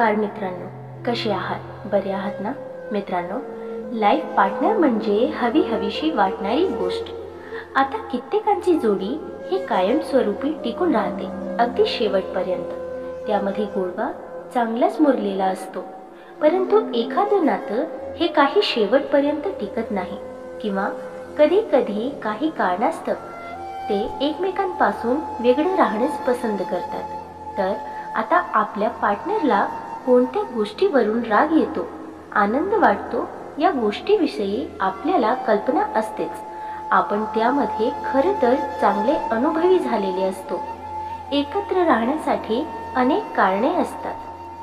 नमस्कार मित्रांनो, कसे आहात? बरे आहात ना? मित्रांनो, लाईफ पार्टनर म्हणजे हवीशी वाटणारी गोष्ट. आता कित्येकांची जोडी ही कायमस्वरूपी टिकून राहते, अगदी शेवटपर्यंत. त्यामध्ये गोडवा चांगलाच मुरलेला असतो. परंतु एखादं नातं हे काही शेवटपर्यंत टिकत नाही, किंवा कधी कधी काही कारणास्तव ते एकमेकांपासून वेगळं राहणेच पसंत करतात. तर आता आपल्या पार्टनरला कोणत्या गोष्टीवरून राग येतो, आनंद वाटतो, या गोष्टीविषयी आपल्याला कल्पना असतेच. आपण त्यामध्ये खरं तर चांगले अनुभवी झालेले असतो. एकत्र राहण्यासाठी अनेक कारणे असतात,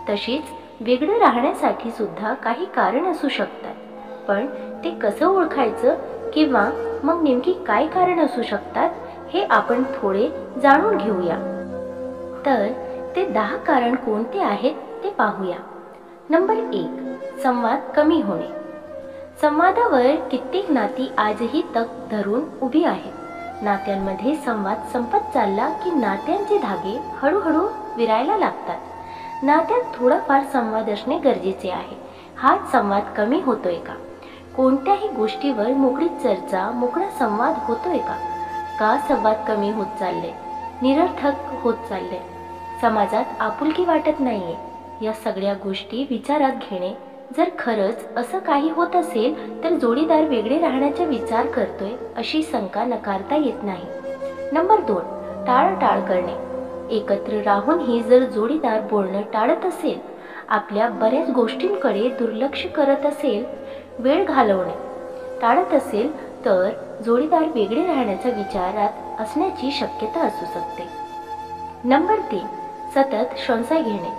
तशीच वेगळं राहण्यासाठी सुद्धा काही कारण असू शकतात. पण ते कसं ओळखायचं, किंवा मग नेमकी काय कारण असू शकतात, हे आपण थोडे जाणून घेऊया. तर ते 10 कारण कोणते आहेत ते पाहूया. नंबर 1, संवाद कमी होणे. संवादावर कित्येक नाती आजही तग धरून उभी आहेत. नात्यांमध्ये संवाद संपत चालला की नात्यांचे धागे हळूहळू विरायला लागतात. नात्यात थोडाफार संवाद असणे गरजेचे आहे. हाच संवाद कमी होतोय का? कोणत्याही गोष्टीवर मोकळी चर्चा, मोकळा संवाद होतोय का? का संवाद कमी होत चालले, निरर्थक होत चालले? समाजात आपुलकी वाटत नाहीये. या सगळ्या गोष्टी विचारात घेणे. जर खरंच असं काही होत असेल तर जोडीदार वेगळे राहण्याचा विचार करतोय अशी शंका नकारता येत नाही. नंबर 2, टाळाटाळ करणे. एकत्र राहूनही जर जोडीदार बोलणं टाळत असेल, आपल्या बऱ्याच गोष्टींकडे दुर्लक्ष करत असेल, वेळ घालवणे टाळत असेल, तर जोडीदार वेगळे राहण्याच्या विचारात असण्याची शक्यता असू शकते. नंबर 3, सतत संशय घेणे.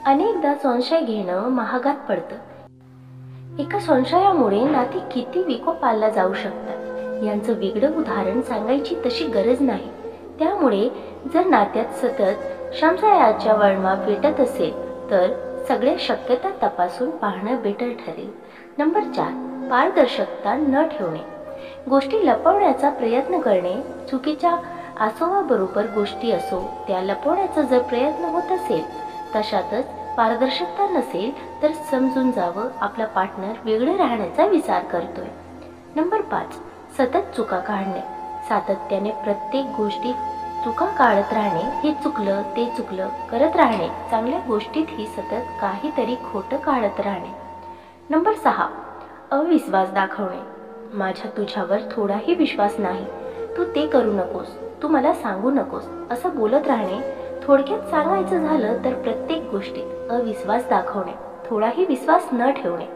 अनेकदा संशय घेणं महागात पडतं. एका संशयामुळे नाती किती विकोपाला जाऊ शकतात, यांचं वेगळं उदाहरण सांगायची तशी गरज नाही. त्यामुळे जर नात्यात सतत संशयाच्या वळमा पेटत असेल तर सगळ्या शक्यता तपासून पाहणं बेटर ठरेल. नंबर 4, पारदर्शकता न ठेवणे. गोष्टी लपवण्याचा प्रयत्न करणे. चुकीच्या आसोवाबरोबर गोष्टी असो त्या लपवण्याचा जर प्रयत्न होत असेल, तशातच पारदर्शकता नसेल तर समजून जावं आपला पार्टनर वेगळे राहण्याचा विचार करतोय. नंबर 5, सतत चुका काढणे. सातत्याने प्रत्येक गोष्टीत चुका काढत राहणे, हे चुकलं ते चुकलं करत राहणे. चांगल्या गोष्टीतही सतत काहीतरी खोटं काढत राहणे. नंबर 6, अविश्वास दाखवणे. माझा तुझ्यावर थोडाही विश्वास नाही, तू ते करू नकोस, तू मला सांगू नकोस, असं बोलत राहणे. थोडक्यात सांगायचं झालं तर प्रत्येक गोष्टीत अविश्वास दाखवणे, थोडाही विश्वास न ठेवणे.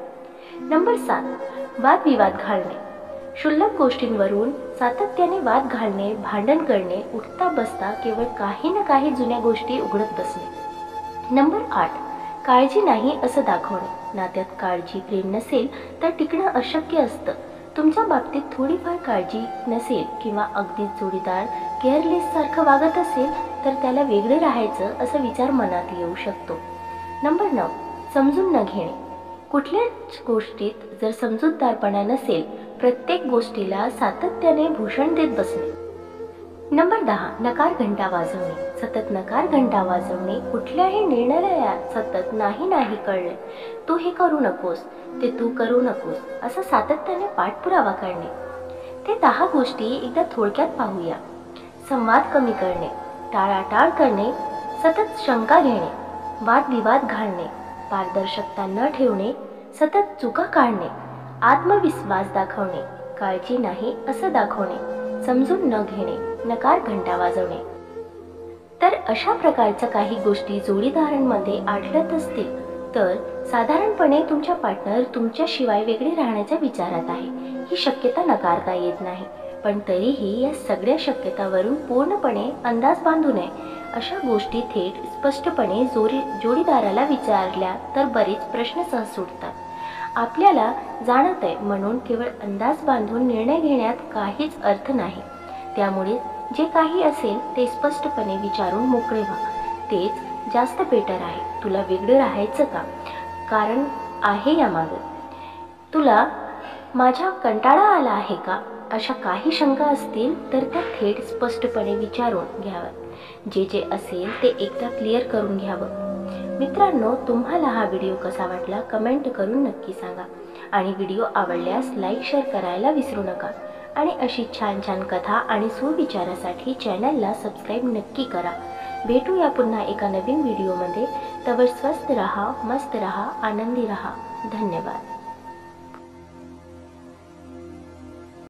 नंबर 7, वादविवाद घालणे. क्षुल्लक गोष्टींवरून सातत्याने वाद घालणे, भांडण करणे, उठता बसता केवळ काही ना काही जुन्या गोष्टी उघडत बसणे. नंबर 8, काळजी नाही असं दाखवणे. नात्यात काळजी, प्रेम नसेल तर टिकणं अशक्य असतं. तुमच्या बाबतीत थोडीफार काळजी नसेल, किंवा अगदीच जोडीदार केअरलेस सारखं वागत असेल, तर त्याला वेगळे राहायचं असा विचार मनात येऊ शकतो. नंबर 9, समजून न घेणे. कुठल्याच गोष्टीत जर समजूतदारपणा नसेल, प्रत्येक गोष्टीला सातत्याने भूषण देत बसणे. नंबर 10, नकार घंटा वाजवणे. सतत नकार घंटा वाजवणे. कुठल्याही निर्णयाला सतत नाही नाही कळले, तू हे करू नकोस, ते तू करू नकोस, असं सातत्याने पाठपुरावा करणे. ते 10 गोष्टी एकदा थोडक्यात पाहूया. संवाद कमी करणे, टाळाटाळ करणे, सतत शंका घेणे, वादविवाद घालणे, पारदर्शकता न ठेवणे, सतत चुका काढणे, आत्मविश्वास दाखवणे, काळजी नाही असं दाखवणे, समजून न घेणे, नकार घंटा वाजवणे. तर अशा प्रकारच्या काही गोष्टी जोडीदारांमध्ये आढळत असतील तर साधारणपणे तुमच्या पार्टनर तुमच्याशिवाय वेगळे राहण्याच्या विचारात आहे, ही शक्यता नकारता येत नाही. पण तरीही या सगळ्या शक्यतावरून पूर्णपणे अंदाज बांधू नये. अशा गोष्टी थेट स्पष्टपणे जोडीदाराला विचारल्या तर बरेच प्रश्न सहज सुटतात. आपल्याला जाणत आहे म्हणून केवळ अंदाज बांधून निर्णय घेण्यात काहीच अर्थ नाही. त्यामुळे जे काही असेल ते स्पष्टपणे विचारून मोकळे व्हा. तेच जास्त बेटर आहे. तुला वेगळं राहायचं का? कारण आहे यामागं. तुला माझा कंटाळा आला आहे का? अशा काही शंका असतील तर त्या थेट स्पष्टपणे विचारून घ्याव्यात. जे असेल ते एकदा क्लिअर करून घ्यावं. मित्रांनो, तुम्हाला हा व्हिडिओ कसा वाटला कमेंट करून नक्की सांगा आणि व्हिडिओ आवडल्यास लाईक शेअर करायला विसरू नका आणि अशी छान छान कथा आणि सुविचारासाठी चॅनलला सबस्क्राईब नक्की करा। भेटूया पुन्हा एका नवीन व्हिडिओमध्ये। तवर स्वस्त रहा, मस्त रहा, आनंदी रहा। धन्यवाद।